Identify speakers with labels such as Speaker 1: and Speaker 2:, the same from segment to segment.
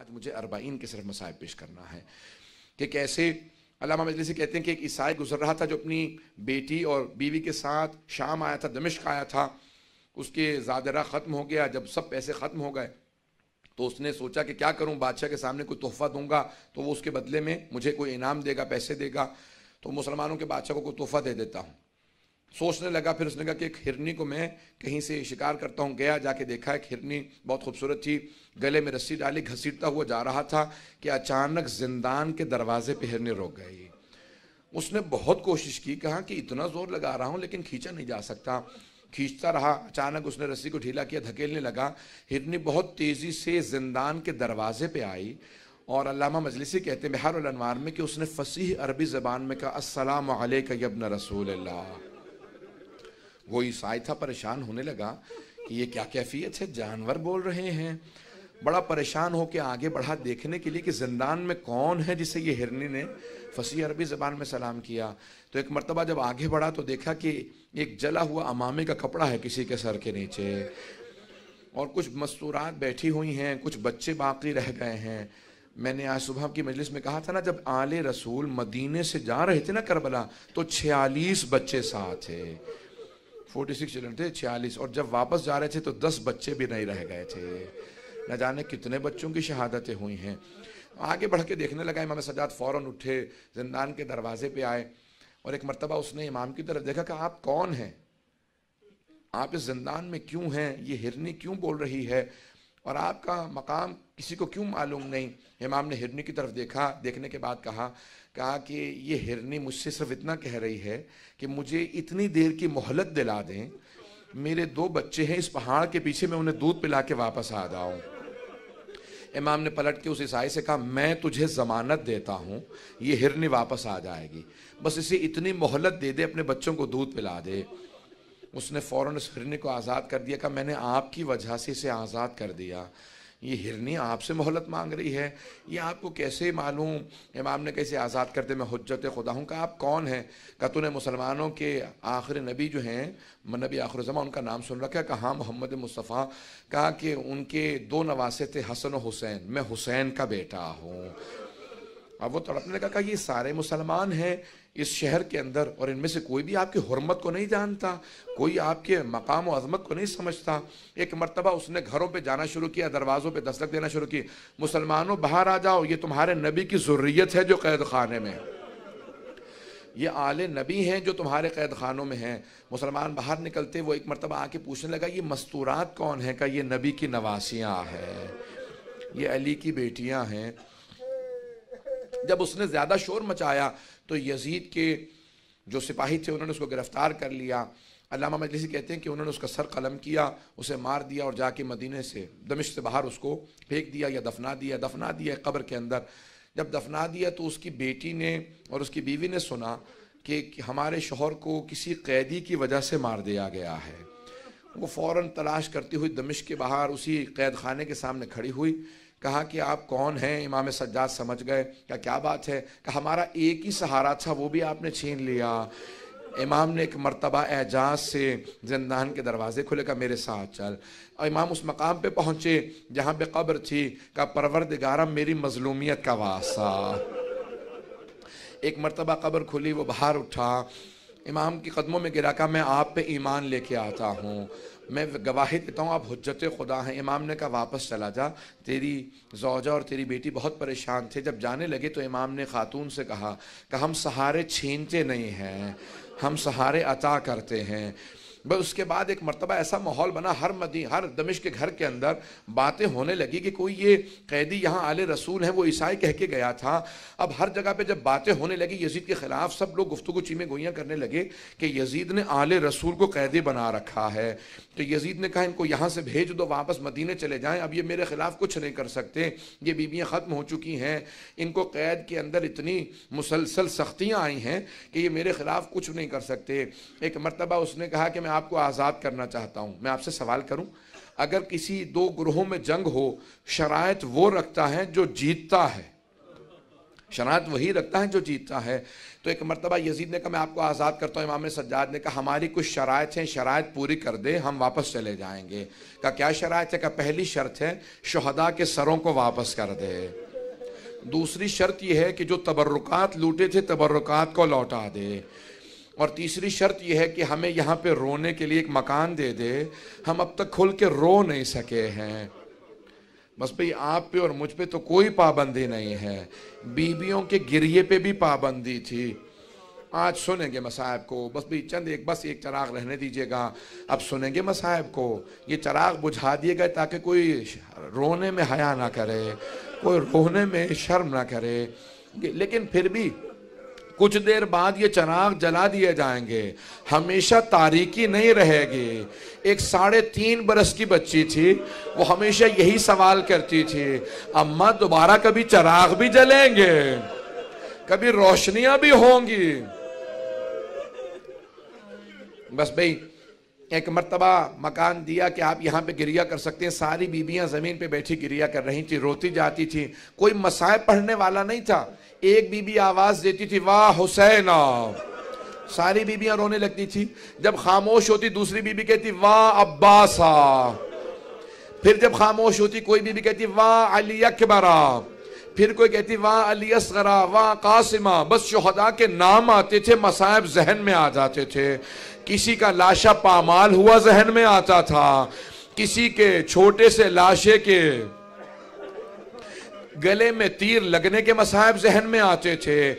Speaker 1: آج مجھے 40 کے صرف مسائل پیش کرنا ہے کہ کیسے علامہ مجلسی کہتے ہیں کہ ایک عیسائی گزر رہا تھا جو اپنی بیٹی اور بیوی کے ساتھ شام آیا تھا، دمشق آیا تھا، اس کے زادرہ ختم ہو گیا. جب سب پیسے ختم ہو گئے تو اس نے سوچا کہ کیا کروں، بادشاہ کے سامنے کوئی تحفہ دوں گا تو وہ اس کے بدلے میں مجھے کوئی انعام دے گا، پیسے دے گا، تو مسلمانوں کے بادشاہ کو کوئی تحفہ دے دیتا ہوں. سوچنے لگا، پھر اس نے کہا کہ ایک ہرنی کو میں کہیں سے شکار کرتا ہوں. گیا، جا کے دیکھا ایک ہرنی بہت خوبصورت تھی، گلے میں رسی ڈالی، گھسیٹتا ہوا جا رہا تھا کہ اچانک زندان کے دروازے پہ ہرنی رک گئی. اس نے بہت کوشش کی، کہا کہ اتنا زور لگا رہا ہوں لیکن کھینچا نہیں جا سکتا. کھینچتا رہا، اچانک اس نے رسی کو ڈھیلا کیا، دھکیلنے لگا. ہرنی بہت تیزی سے زندان کے دروازے پہ آئی اور علامہ مجلسی کہتے ہیں بحار الانوار میں کہ اس نے فصیح عربی زبان میں کہا السلام علیک یا ابن رسول اللہ. وہ عیسائی تھا، پریشان ہونے لگا کہ یہ کیا کیفیت ہے، جانور بول رہے ہیں. بڑا پریشان ہو کے آگے بڑھا دیکھنے کے لیے کہ زندان میں کون ہے جسے یہ ہرنی نے فصیح عربی زبان میں سلام کیا. تو ایک مرتبہ جب آگے بڑھا تو دیکھا کہ ایک جلا ہوا امامے کا کپڑا ہے کسی کے سر کے نیچے، اور کچھ مستورات بیٹھی ہوئی ہیں، کچھ بچے باقی رہ گئے ہیں. میں نے آج صبح کی مجلس میں کہا تھا نا، جب آل رسول مدینے سے جا رہے تھے نا کربلا تو 46 بچے ساتھ تھے، 46 چلڈرن تھے، 46، اور جب واپس جا رہے تھے تو 10 بچے بھی نہیں رہ گئے تھے. نہ جانے کتنے بچوں کی شہادتیں ہوئی ہیں. آگے بڑھ کے دیکھنے لگا. امام سجاد فوراً اٹھے، زندان کے دروازے پہ آئے اور ایک مرتبہ اس نے امام کی طرف دیکھا کہ آپ کون ہیں، آپ اس زندان میں کیوں ہیں، یہ ہرنی کیوں بول رہی ہے اور آپ کا مقام کسی کو کیوں معلوم نہیں. امام نے ہرنی کی طرف دیکھا، دیکھنے کے بعد کہا کہ یہ ہرنی مجھ سے صرف اتنا کہہ رہی ہے کہ مجھے اتنی دیر کی مہلت دلا دیں، میرے 2 بچے ہیں اس پہاڑ کے پیچھے، میں انہیں دودھ پلا کے واپس آ جاؤں. امام نے پلٹ کے اس عیسائی سے کہا میں تجھے ضمانت دیتا ہوں یہ ہرنی واپس آ جائے گی، بس اسے اتنی مہلت دے دے، اپنے بچوں کو دودھ پلا دے. اس نے فوراً اس ہرنی کو آزاد کر دیا. کہا میں نے آپ کی وجہ سے اسے آزاد کر دیا، یہ ہرنی آپ سے مہلت مانگ رہی ہے، یہ آپ کو کیسے معلوم؟ امام نے کیسے آزاد کر دے، میں حجت خدا ہوں. کہا آپ کون ہیں؟ کہا تو نے مسلمانوں کے آخر نبی جو ہیں، نبی آخر زمان، ان کا نام سن رکھا ہے؟ کہا ہاں، محمد مصطفیٰ. کہا کہ ان کے 2 نواسے تھے، حسن و حسین، میں حسین کا بیٹا ہوں. اب وہ تڑپنے لگا. کہا یہ سارے مسلمان ہیں اس شہر کے اندر اور ان میں سے کوئی بھی آپ کی حرمت کو نہیں جانتا، کوئی آپ کے مقام و عظمت کو نہیں سمجھتا. ایک مرتبہ اس نے گھروں پہ جانا شروع کیا، دروازوں پہ دستک دینا شروع کی. مسلمانوں باہر آ جاؤ، یہ تمہارے نبی کی ذریت ہے جو قید خانے میں، یہ آل نبی ہیں جو تمہارے قید خانوں میں ہیں. مسلمان باہر نکلتے، وہ ایک مرتبہ آ کے پوچھنے لگا یہ مستورات کون ہیں؟ کہا یہ نبی کی نواسیاں ہیں، یہ علی کی بیٹیاں ہیں. جب اس نے زیادہ شور مچایا تو یزید کے جو سپاہی تھے انہوں نے اس کو گرفتار کر لیا. علامہ مجلسی کہتے ہیں کہ انہوں نے اس کا سر قلم کیا، اسے مار دیا اور جا کے مدینے سے، دمشق سے باہر اس کو پھینک دیا یا دفنا دیا قبر کے اندر. جب دفنا دیا تو اس کی بیٹی نے اور اس کی بیوی نے سنا کہ ہمارے شوہر کو کسی قیدی کی وجہ سے مار دیا گیا ہے. وہ فوراً تلاش کرتی ہوئی دمشق کے باہر اسی قید خانے کے سامنے کھڑی ہوئی. کہا کہ آپ کون ہیں؟ امام سجاد سمجھ گئے. کیا بات ہے؟ کہ ہمارا ایک ہی سہارا تھا وہ بھی آپ نے چھین لیا. امام نے ایک مرتبہ اعجاز سے زندان کے دروازے کھلے. کہا میرے ساتھ چل. اور امام اس مقام پہ پہنچے جہاں پہ قبر تھی. کہا پروردگارہ میری مظلومیت کا واسطہ. ایک مرتبہ قبر کھلی، وہ باہر اٹھا، امام کی قدموں میں گرا. کہا میں آپ پہ ایمان لے کے آتا ہوں، میں گواہی دیتا ہوں آپ حجت خدا ہیں. امام نے کہا واپس چلا جا، تیری زوجہ اور تیری بیٹی بہت پریشان تھے. جب جانے لگے تو امام نے خاتون سے کہا کہ ہم سہارے چھینتے نہیں ہیں، ہم سہارے عطا کرتے ہیں. بس اس کے بعد ایک مرتبہ ایسا ماحول بنا، ہر دمشق کے گھر کے اندر باتیں ہونے لگی کہ کوئی یہ قیدی یہاں آل رسول ہیں، وہ عیسائی کہہ کے گیا تھا. اب ہر جگہ پہ جب باتیں ہونے لگی یزید کے خلاف، سب لوگ گفتگو چیمیں گوئیاں کرنے لگے کہ یزید نے آل رسول کو قیدی بنا رکھا ہے. تو یزید نے کہا ان کو یہاں سے بھیج دو، واپس مدینے چلے جائیں، اب یہ میرے خلاف کچھ نہیں کر سکتے، یہ بیویاں ختم ہو چکی ہیں، ان کو قید کے اندر اتنی مسلسل سختیاں آئی ہیں کہ یہ میرے خلاف کچھ نہیں کر سکتے. ایک مرتبہ اس نے کہا کہ میں آپ کو آزاد کرنا چاہتا ہوں. میں آپ سے سوال کروں، اگر کسی 2 گروہوں میں جنگ ہو، شرائط وہ رکھتا ہے جو جیتتا ہے، شرائط وہی رکھتا ہے جو جیتتا ہے۔ تو ایک مرتبہ یزید نے کہا میں آپ کو آزاد کرتا ہوں۔ امام سجاد نے کہا ہماری کچھ شرائط ہیں، شرائط پوری کر دے ہم واپس چلے جائیں گے۔ کہا کیا شرائط ہے؟ کہا پہلی شرط ہے شہداء کے سروں کو واپس کر دے، دوسری شرط یہ ہے کہ جو تبرکات لوٹے تھے تبرکات کو لوٹا دے، اور تیسری شرط یہ ہے کہ ہمیں یہاں پہ رونے کے لیے ایک مکان دے دے، ہم اب تک کھل کے رو نہیں سکے ہیں۔ بس بھئی آپ پہ اور مجھ پہ تو کوئی پابندی نہیں ہے، بیویوں کے گریے پہ بھی پابندی تھی۔ آج سنیں گے مصائب کو، بس بھی بس ایک چراغ رہنے دیجئے گا، اب سنیں گے مصائب کو۔ یہ چراغ بجھا دیے گئے تاکہ کوئی رونے میں حیا نہ کرے، کوئی رونے میں شرم نہ کرے، لیکن پھر بھی کچھ دیر بعد یہ چراغ جلا دیے جائیں گے، ہمیشہ تاریکی نہیں رہے گی۔ ایک 3.5 برس کی بچی تھی، وہ ہمیشہ یہی سوال کرتی تھی اماں دوبارہ کبھی چراغ بھی جلیں گے، کبھی روشنیاں بھی ہوں گی؟ بس بھئی ایک مرتبہ مکان دیا کہ آپ یہاں پہ گریہ کر سکتے ہیں۔ ساری بیویاں زمین پہ بیٹھی گریہ کر رہی تھی، روتی جاتی تھی، کوئی مصائب پڑھنے والا نہیں تھا۔ ایک بی بی آواز دیتی تھی واہ حسینہ، ساری بیویاں رونے لگتی تھی۔ جب خاموش ہوتی دوسری بی بی کہتی واہ عباسہ، پھر جب خاموش ہوتی کوئی بی بی کہتی واہ علی اکبرہ، پھر کوئی کہتی واہ علی اصغرہ، واہ قاسمہ۔ بس شہداء کے نام آتے تھے، مصائب ذہن میں آ جاتے تھے۔ کسی کا لاشا پامال ہوا ذہن میں آتا تھا، کسی کے چھوٹے سے لاشے کے گلے میں تیر لگنے کے مصائب ذہن میں آتے تھے۔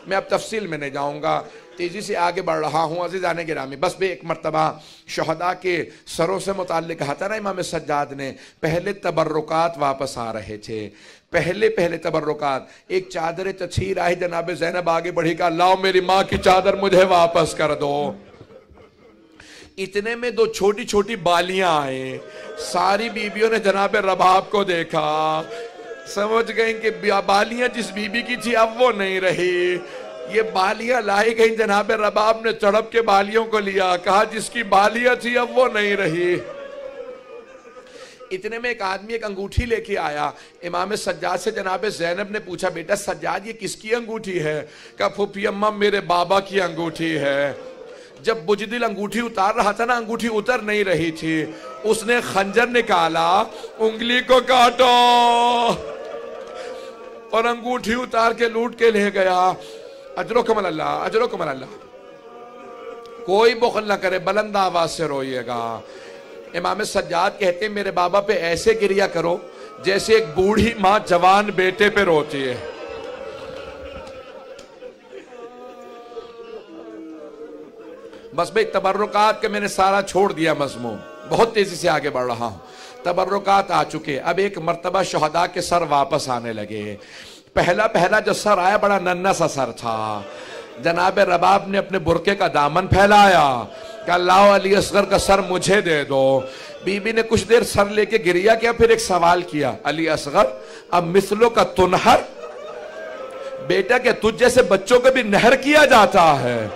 Speaker 1: میں اب تفصیل میں نہیں جاؤں گا، تیزی سے آگے بڑھ رہا ہوں عزیزان گرامی۔ بس بھی ایک مرتبہ شہداء کے سروں سے متعلق کہا تھا نا امام سجاد نے، پہلے تبرکات واپس آ رہے تھے، پہلے تبرکات۔ ایک چادر تطہیر آئی، جناب زینب آگے بڑھی کہا لاؤ میری ماں کی چادر مجھے واپس کر دو۔ اتنے میں 2 چھوٹی چھوٹی بالیاں آئیں، ساری بیویوں نے جناب رباب کو دیکھا، سمجھ گئیں کہ بالیاں جس بی بی کی تھی اب وہ نہیں رہی۔ یہ بالیاں لائی گئیں، جناب رباب نے تڑپ کے بالیوں کو لیا، کہا جس کی بالیاں تھی اب وہ نہیں رہی۔ اتنے میں ایک آدمی ایک انگوٹھی لے کے آیا، امام سجاد سے جناب زینب نے پوچھا بیٹا سجاد یہ کس کی انگوٹھی ہے؟ کہا پھوپھی اماں میرے بابا کی انگوٹھی ہے۔ جب بجدل انگوٹھی اتار رہا تھا نا، انگوٹھی اتر نہیں رہی تھی، اس نے خنجر نکالا، انگلی کو کاٹو اور انگوٹھی اتار کے لوٹ کے لے گیا۔ اجرکم اللہ، اجرکم اللہ۔ کوئی بخل نہ کرے، بلند آواز سے روئیے گا۔ امام سجاد کہتے ہیں میرے بابا پہ ایسے گریہ کرو جیسے ایک بوڑھی ماں جوان بیٹے پہ روتی ہے۔ بس بھئی تبرکات کے میں نے سارا چھوڑ دیا مضمون، بہت تیزی سے آگے بڑھ رہا ہوں۔ تبرکات آ چکے، اب ایک مرتبہ شہداء کے سر واپس آنے لگے۔ پہلا جو سر آیا بڑا ننھا سا سر تھا، جناب رباب نے اپنے برقعے کا دامن پھیلایا کہ لاؤ علی اصغر کا سر مجھے دے دو۔ بی بی نے کچھ دیر سر لے کے گریہ کیا، پھر ایک سوال کیا علی اصغر اب مثلوں کا تنہر، بیٹا کہ تجھ جیسے بچوں کو بھی نہر کیا جاتا ہے؟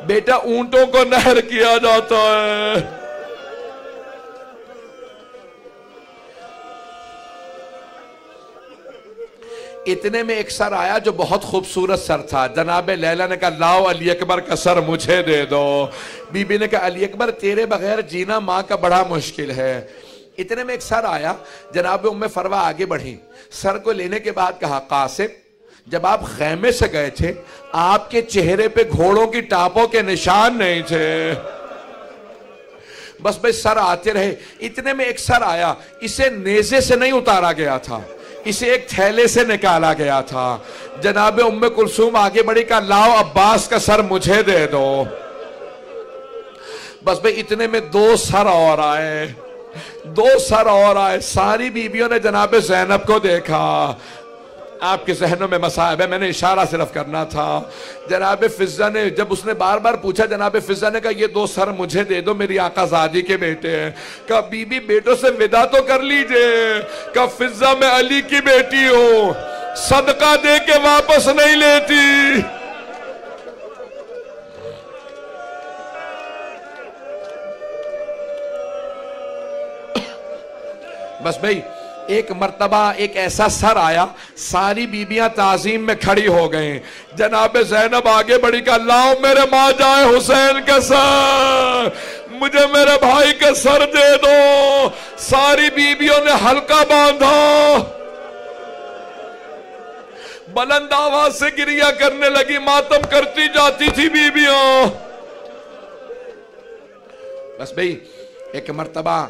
Speaker 1: بیٹا اونٹوں کو نہر کیا جاتا ہے۔ اتنے میں ایک سر آیا جو بہت خوبصورت سر تھا، جناب لیلہ نے کہا لاؤ علی اکبر کا سر مجھے دے دو۔ بی بی نے کہا علی اکبر تیرے بغیر جینا ماں کا بڑا مشکل ہے۔ اتنے میں ایک سر آیا، جناب ام فروہ آگے بڑھی، سر کو لینے کے بعد کہا قاسم جب آپ خیمے سے گئے تھے آپ کے چہرے پہ گھوڑوں کی ٹاپوں کے نشان نہیں تھے۔ بس بھئی سر آتے رہے۔ اتنے میں ایک سر آیا، اسے نیزے سے نہیں اتارا گیا تھا، اسے ایک تھیلے سے نکالا گیا تھا۔ جناب ام کلثوم آگے بڑھی کہا لاؤ عباس کا سر مجھے دے دو۔ بس بھئی اتنے میں 2 سر اور آئے، 2 سر اور آئے۔ ساری بیویوں نے جناب زینب کو دیکھا۔ آپ کے ذہنوں میں مصائب ہے، میں نے اشارہ صرف کرنا تھا۔ جناب فضہ نے جب اس نے بار بار پوچھا، جناب فضہ نے کہا یہ 2 سر مجھے دے دو، میری آقا زادی کے بیٹے ہیں۔ کہا بی بی بیٹوں سے ودا تو کر لیجئے۔ کہا فضہ میں علی کی بیٹی ہوں، صدقہ دے کے واپس نہیں لیتی۔ بس بھئی ایک مرتبہ ایک ایسا سر آیا، ساری بیبیاں تعظیم میں کھڑی ہو گئیں، جناب زینب آگے بڑھی کہ اللہ میرے ماں جائے حسین کا سر، مجھے میرے بھائی کا سر دے دو۔ ساری بیبیوں نے حلقہ باندھا، بلند آواز سے گریہ کرنے لگی، ماتم کرتی جاتی تھی بیبیاں۔ بس بھئی ایک مرتبہ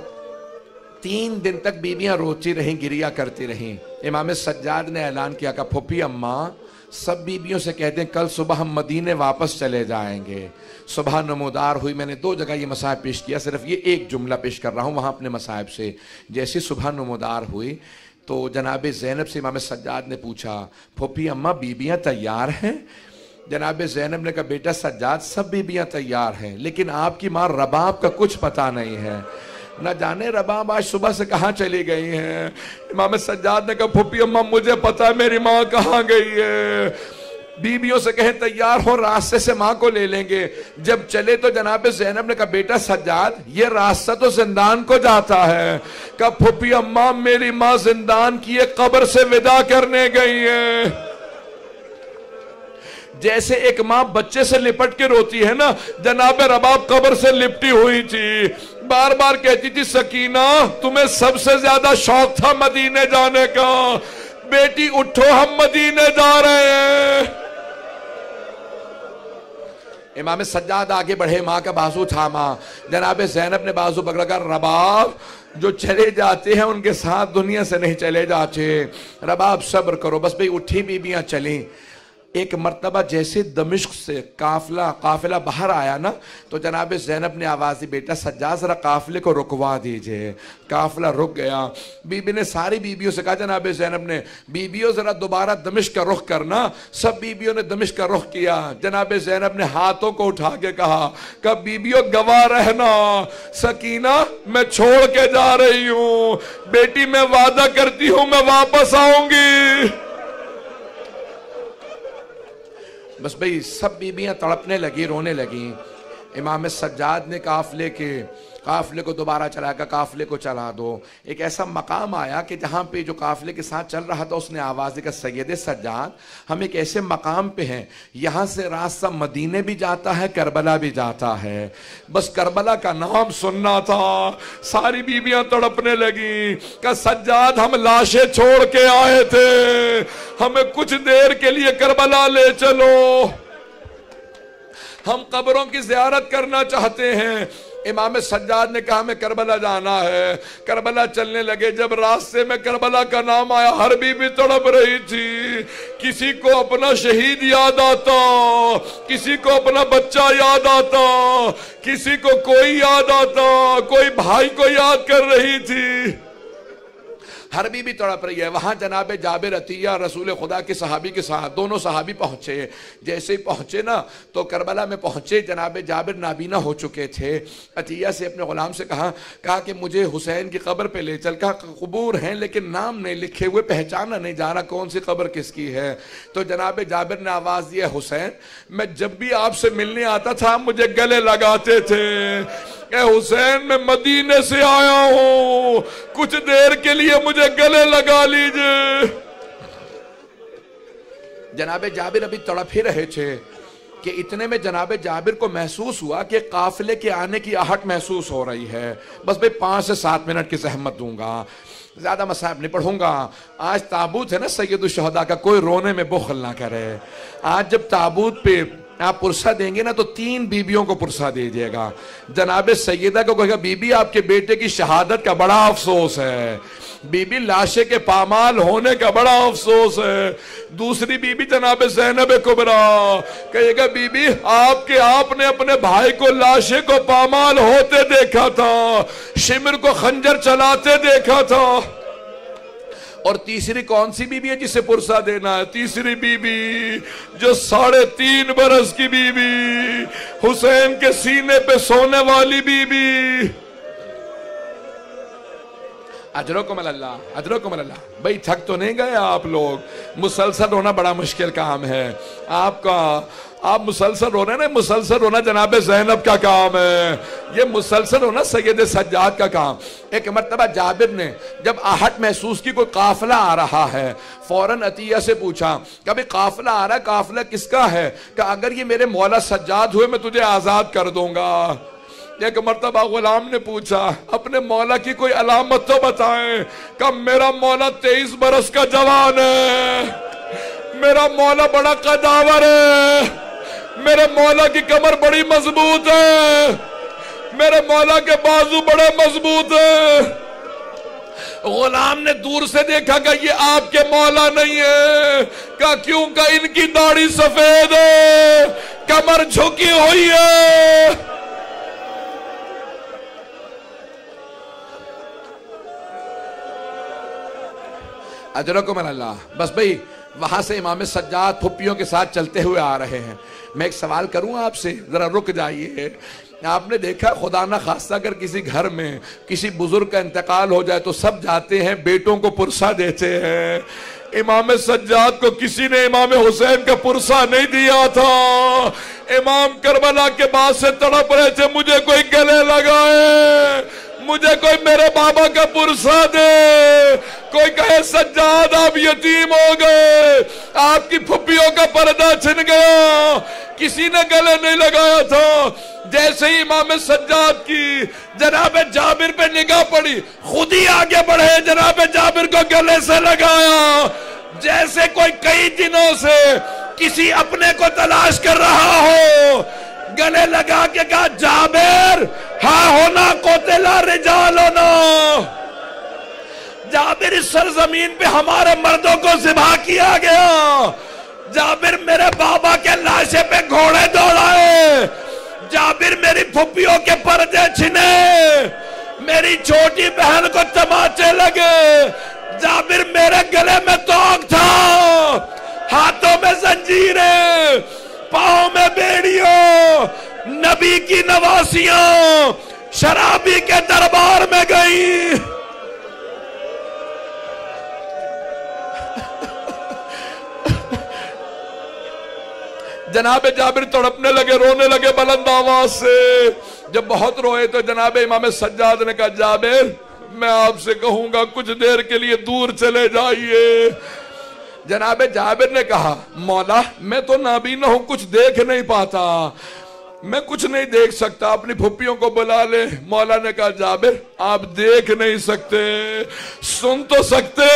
Speaker 1: 3 دن تک بیبیاں روتی رہیں، گریہ کرتی رہیں۔ امام سجاد نے اعلان کیا کہ پھوپھی اماں سب بیبیوں سے کہتے ہیں کل صبح ہم مدینے واپس چلے جائیں گے۔ صبح نمودار ہوئی، میں نے 2 جگہ یہ مصائب پیش کیا، صرف یہ ایک جملہ پیش کر رہا ہوں وہاں اپنے مصائب سے۔ جیسی صبح نمودار ہوئی تو جناب زینب سے امام سجاد نے پوچھا پھوپھی اماں بیبیاں تیار ہیں؟ جناب زینب نے کہا بیٹا سجاد سب بیبیاں تیار ہیں، لیکن آپ کی ماں رباب کا کچھ پتہ نہیں ہے، نہ جانے رباب آج صبح سے کہاں چلی گئی ہیں۔ امام سجاد نے کہا پھوپھی اماں مجھے پتا ہے میری ماں کہاں گئی ہے، بیبیوں سے کہیں تیار ہو، راستے سے ماں کو لے لیں گے۔ جب چلے تو جناب زینب نے کہا بیٹا سجاد یہ راستہ تو زندان کو جاتا ہے۔ کہا پھوپھی اماں میری ماں زندان کی ایک قبر سے وداع کرنے گئی ہے۔ جیسے ایک ماں بچے سے لپٹ کے روتی ہے نا، جناب رباب قبر سے لپٹی ہوئی تھی، بار بار کہتی تھی سکینہ تمہیں سب سے زیادہ شوق تھا مدینے جانے کا، بیٹی اٹھو ہم مدینے جا رہے ہیں۔ امام سجاد آگے بڑھے، ماں کا بازو تھاما، جناب زینب نے بازو پکڑا کر رباب جو چلے جاتے ہیں ان کے ساتھ دنیا سے نہیں چلے جاتے، رباب صبر کرو۔ بس بھئی اٹھی بیبیاں چلیں۔ ایک مرتبہ جیسے دمشق سے قافلہ باہر آیا نا تو جناب زینب نے آواز دی بیٹا سجاد ذرا قافلے کو رکوا دیجئے۔ قافلہ رک گیا، بی بی نے ساری بیبیوں سے کہا، جناب زینب نے بیبیوں ذرا دوبارہ دمشق کا رخ کرنا۔ سب بیبیوں نے دمشق کا رخ کیا۔ جناب زینب نے ہاتھوں کو اٹھا کے کہا کہ بیبیوں گواہ رہنا، سکینہ میں چھوڑ کے جا رہی ہوں، بیٹی میں وعدہ کرتی ہوں میں واپس آؤں گی۔ بس بھئی سب بیبیاں تڑپنے لگی، رونے لگیں۔ امام سجاد نے قافلے کو دوبارہ چلا کر قافلے کو چلا دو۔ ایک ایسا مقام آیا کہ جہاں پہ جو قافلے کے ساتھ چل رہا تھا اس نے آواز دی کہ سید سجاد ہم ایک ایسے مقام پہ ہیں یہاں سے راستہ مدینے بھی جاتا ہے کربلا بھی جاتا ہے، بس کربلا کا نام سننا تھا۔ ساری بیبیاں تڑپنے لگیں کہ سجاد ہم لاشیں چھوڑ کے آئے تھے، ہمیں کچھ دیر کے لیے کربلا لے چلو، ہم قبروں کی زیارت کرنا چاہتے ہیں۔ امام سجاد نے کہا ہمیں کربلا جانا ہے۔ کربلا چلنے لگے، جب راستے میں کربلا کا نام آیا ہر بیوی تڑپ رہی تھی، کسی کو اپنا شہید یاد آتا، کسی کو اپنا بچہ یاد آتا، کسی کو کوئی یاد آتا، کوئی بھائی کو یاد کر رہی تھی، ہر بیوی تڑپ رہی ہے۔ وہاں جناب جابر عطیہ رسول خدا کے صحابی کے ساتھ دونوں صحابی پہنچے۔ جیسے ہی پہنچے نا تو کربلا میں پہنچے، جناب جابر نابینا ہو چکے تھے۔ عطیہ سے اپنے غلام سے کہا کہ مجھے حسین کی قبر پہ لے چل۔ کہا قبور ہیں لیکن نام نہیں لکھے ہوئے، پہچانا نہیں جا رہا کون سی قبر کس کی ہے۔ تو جناب جابر نے آواز دی حسین میں جب بھی آپ سے ملنے آتا تھا مجھے گلے لگاتے تھے، اے حسین میں مدینے سے آیا ہوں، کچھ دیر کے لیے مجھے گلے لگا لیجئے۔ جناب جابر ابھی تڑپ ہی رہے تھے کہ اتنے میں جناب جابر کو محسوس ہوا کہ قافلے کے آنے کی آہٹ محسوس ہو رہی ہے۔ بس بھئی 5 سے 7 منٹ کی زحمت دوں گا، زیادہ مصائب نہیں پڑھوں گا۔ آج تابوت ہے نا سید الشہداء کا، کوئی رونے میں بخل نہ کرے۔ آج جب تابوت پہ آپ پرسہ دیں گے نا تو 3 بیبیوں کو پرسہ دیجئے گا۔ جناب سیدہ کو کہے گا بی بی آپ کے بیٹے کی شہادت کا بڑا افسوس ہے، بی بی لاشے کے پامال ہونے کا بڑا افسوس ہے۔ دوسری بی بی جناب زینب کبریٰ کہے گا بی بی آپ نے اپنے بھائی کو لاشے کو پامال ہوتے دیکھا تھا، شمر کو خنجر چلاتے دیکھا تھا۔ اور تیسری کون سی بی بی ہے جسے پرسہ دینا ہے؟ تیسری بی بی جو 3.5 برس کی بی بی، حسین کے سینے پہ سونے والی بی بی۔ اجرکم اللہ، اجرکم اللہ۔ بھئی تھک تو نہیں گئے آپ لوگ؟ مسلسل رونا بڑا مشکل کام ہے۔ آپ کا آپ مسلسل رو رہے ہیں نا، مسلسل رونا جناب زینب کا کام ہے، یہ مسلسل رونا سید سجاد کا کام۔ ایک مرتبہ جابر نے جب آہٹ محسوس کی کوئی قافلہ آ رہا ہے، فوراً عطیہ سے پوچھا کہ ابھی قافلہ آ رہا ہے، قافلہ کس کا ہے؟ کہ اگر یہ میرے مولا سجاد ہوئے میں تجھے آزاد کر دوں گا۔ ایک مرتبہ غلام نے پوچھا اپنے مولا کی کوئی علامت تو بتائیں، کہ میرا مولا 23 برس کا جوان ہے، میرا مولا بڑا قداور ہے، میرے مولا کی کمر بڑی مضبوط ہے، میرے مولا کے بازو بڑے مضبوط ہیں۔ غلام نے دور سے دیکھا کہ یہ آپ کے مولا نہیں ہے، کہ کیوں کہ ان کی داڑھی سفید ہے، کمر جھکی ہوئی ہے۔ اجرکم اللہ۔ بس بھئی وہاں سے امام سجاد پھپھیوں کے ساتھ چلتے ہوئے آ رہے ہیں۔ میں ایک سوال کروں آپ سے، ذرا رک جائیے۔ آپ نے دیکھا خدا نہ خواستہ اگر کسی گھر میں کسی بزرگ کا انتقال ہو جائے تو سب جاتے ہیں بیٹوں کو پرسہ دیتے ہیں۔ امام سجاد کو کسی نے امام حسین کا پرسہ نہیں دیا تھا۔ امام کربلا کے بعد سے تڑپ رہے تھے، مجھے کوئی گلے لگائے، مجھے کوئی میرے بابا کا پرسہ دے۔ کوئی کہے سجاد آپ یتیم ہو گئے، آپ کی پھپھیوں کا پردہ چھن گیا، کسی نے گلے نہیں لگایا تھا۔ جیسے ہی امام سجاد کی جناب جابر پہ نگاہ پڑی، خود ہی آگے بڑھے، جناب جابر کو گلے سے لگایا، جیسے کوئی کئی دنوں سے کسی اپنے کو تلاش کر رہا ہو۔ گلے لگا کے کہا جابر ہاں ہونا قتلا رجالنا، جابر اس سرزمین پہ ہمارے مردوں کو ذبح کیا گیا، جابر میرے بابا کے لاشے پہ گھوڑے دوڑائے، جابر میری پھپھیوں کے پردے چھنے، میری چھوٹی بہن کو تماچے لگے، جابر میرے گلے میں توق تھا، ہاتھوں میں زنجیریں، پاؤں میں بیڑیوں، نبی کی نواسیاں شرابی کے دربار میں گئی۔ جناب جابر تڑپنے لگے، رونے لگے بلند آواز سے۔ جب بہت روئے تو جناب امام سجاد نے کہا جابر میں آپ سے کہوں گا کچھ دیر کے لیے دور چلے جائیے۔ جناب جابر نے کہا مولا میں تو نابینا ہوں، کچھ دیکھ نہیں پاتا، میں کچھ نہیں دیکھ سکتا، اپنی پھپھیوں کو بلا لے۔ مولا نے کہا جابر آپ دیکھ نہیں سکتے، سن تو سکتے،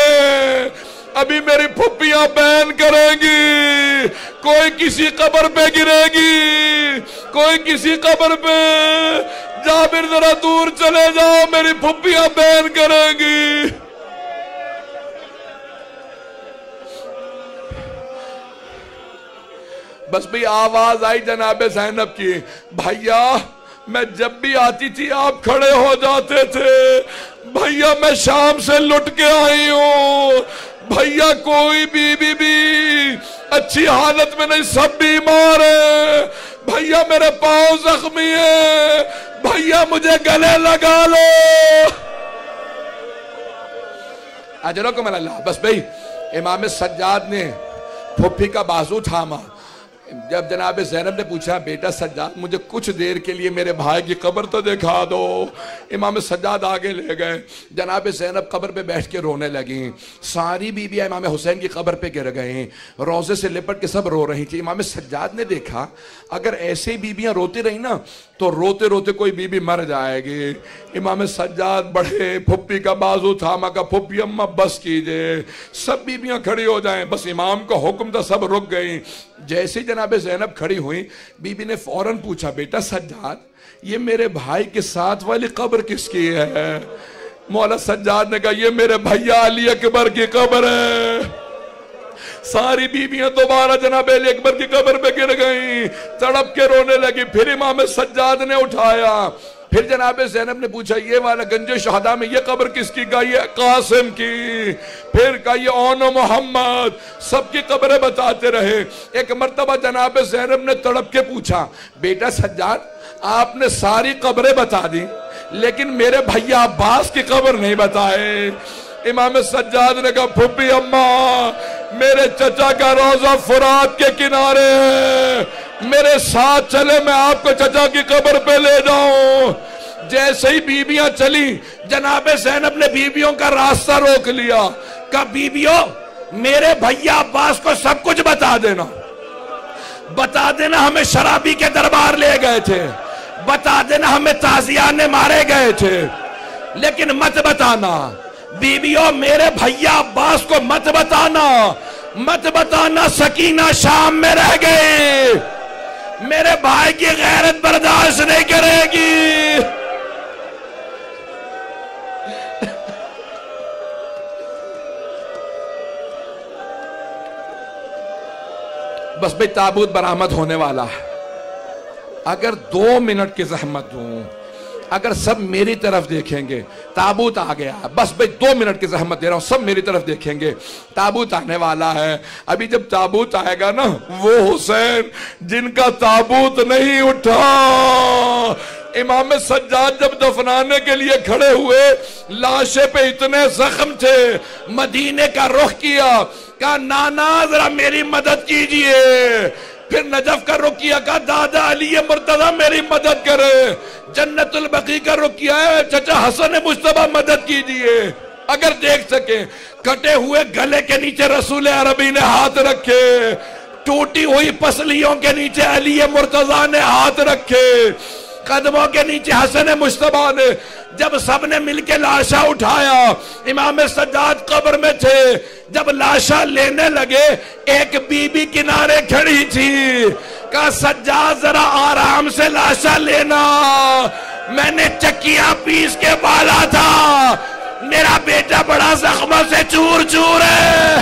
Speaker 1: ابھی میری پھپھیاں بیان کریں گی، کوئی کسی قبر پہ گرے گی، کوئی کسی قبر پہ، جابر ذرا دور چلے جاؤ، میری پھپھیاں بیان کریں گی۔ بس بھی آواز آئی جناب زینب کی، بھائیا میں جب بھی آتی تھی آپ کھڑے ہو جاتے تھے، بھائیا میں شام سے لٹ کے آئی ہوں، بھائیا کوئی بھی اچھی حالت میں نہیں، سب بیمار ہیں، بھائیا میرے پاؤں زخمی ہیں، بھائیا مجھے گلے لگا لو۔ اجرکم اللہ۔ بس بھئی امام سجاد نے پھپھی کا بازو تھاما۔ جب جناب زینب نے پوچھا بیٹا سجاد مجھے کچھ دیر کے لیے میرے بھائی کی قبر تو دکھا دو، امام سجاد آگے لے گئے، جناب زینب قبر پہ بیٹھ کے رونے لگیں، ساری بیویاں امام حسین کی قبر پہ گر گئیں، روزے سے لپٹ کے سب رو رہی تھی۔ امام سجاد نے دیکھا اگر ایسے بیویاں روتی رہی نا تو روتے روتے کوئی بیوی مر جائے گی۔ امام سجاد بڑھے، پھپھی کا بازو تھاما، کا پھپھی اماں بس کیجئے، سب بیویاں کھڑی ہو جائیں، بس امام کا حکم تھا، سب رک گئیں۔ جیسے جناب زینب کھڑی ہوئی، بی بی نے فوراً پوچھا بیٹا سجاد یہ میرے بھائی کے ساتھ والی قبر کس کی ہے؟ مولا سجاد نے کہا یہ میرے بھائیا علی اکبر کی قبر ہے۔ ساری بیویاں دوبارہ جناب علی اکبر کی قبر پہ گر گئیں، تڑپ کے رونے لگی۔ پھر امام سجاد نے اٹھایا، پھر جناب زینب نے پوچھا یہ والا گنج شہداء میں یہ قبر کس کی؟ کہا یہ قاسم کی، پھر کہا یہ اون و محمد، سب کی قبریں بتاتے رہے۔ ایک مرتبہ جناب زینب نے تڑپ کے پوچھا بیٹا سجاد آپ نے ساری قبریں بتا دی لیکن میرے بھائیا عباس کی قبر نہیں بتائے۔ امام سجاد نے کہا پھپھی اماں میرے چچا کا روزہ فرات کے کنارے ہے، میرے ساتھ چلے میں آپ کو چچا کی قبر پہ لے جاؤں. جیسے ہی بیویاں چلی جناب زینب نے بیویوں کا راستہ روک لیا. کہا بیویوں میرے بھیا عباس کو سب کچھ بتا دینا. بتا دینا ہمیں شرابی کے دربار لے گئے تھے. بتا دینا ہمیں تازیانے مارے گئے تھے. لیکن مت بتانا بیویوں میرے بھیا عباس کو مت بتانا. مت بتانا سکینہ شام میں رہ گئی. میرے بھائی کی غیرت برداشت نہیں کرے گی. بس بھئی تابوت برآمد ہونے والا ہے. اگر 2 منٹ کی زحمت دوں, اگر سب میری طرف دیکھیں گے تابوت آ گیا. بس بھئی 2 منٹ کی زحمت دے رہا ہوں, سب میری طرف دیکھیں گے تابوت آنے والا ہے. ابھی جب تابوت آئے گا نا, وہ حسین جن کا تابوت نہیں اٹھا, امام سجاد جب دفنانے کے لیے کھڑے ہوئے لاشے پہ اتنے زخم تھے, مدینے کا رخ کیا, کہا نانا ذرا میری مدد کیجئے. پھر نجف کا رخ کیا, کہا دادا علی مرتضی میری مدد کرے. جنت البقیع کا رخ کیا ہے, چچا حسن مجتبی مدد کیجئے. اگر دیکھ سکیں کٹے ہوئے گلے کے نیچے رسول عربی نے ہاتھ رکھے, ٹوٹی ہوئی پسلیوں کے نیچے علی مرتضی نے ہاتھ رکھے, قدموں کے نیچے حسن مجتبی نے. جب سب نے مل کے لاشا اٹھایا, امام سجاد قبر میں تھے. جب لاشا لینے لگے ایک بی بی کنارے کھڑی تھی. کہا سجاد ذرا آرام سے لاشا لینا, میں نے چکیاں پیس کے بالا تھا, میرا بیٹا بڑا زخموں سے چور چور ہے.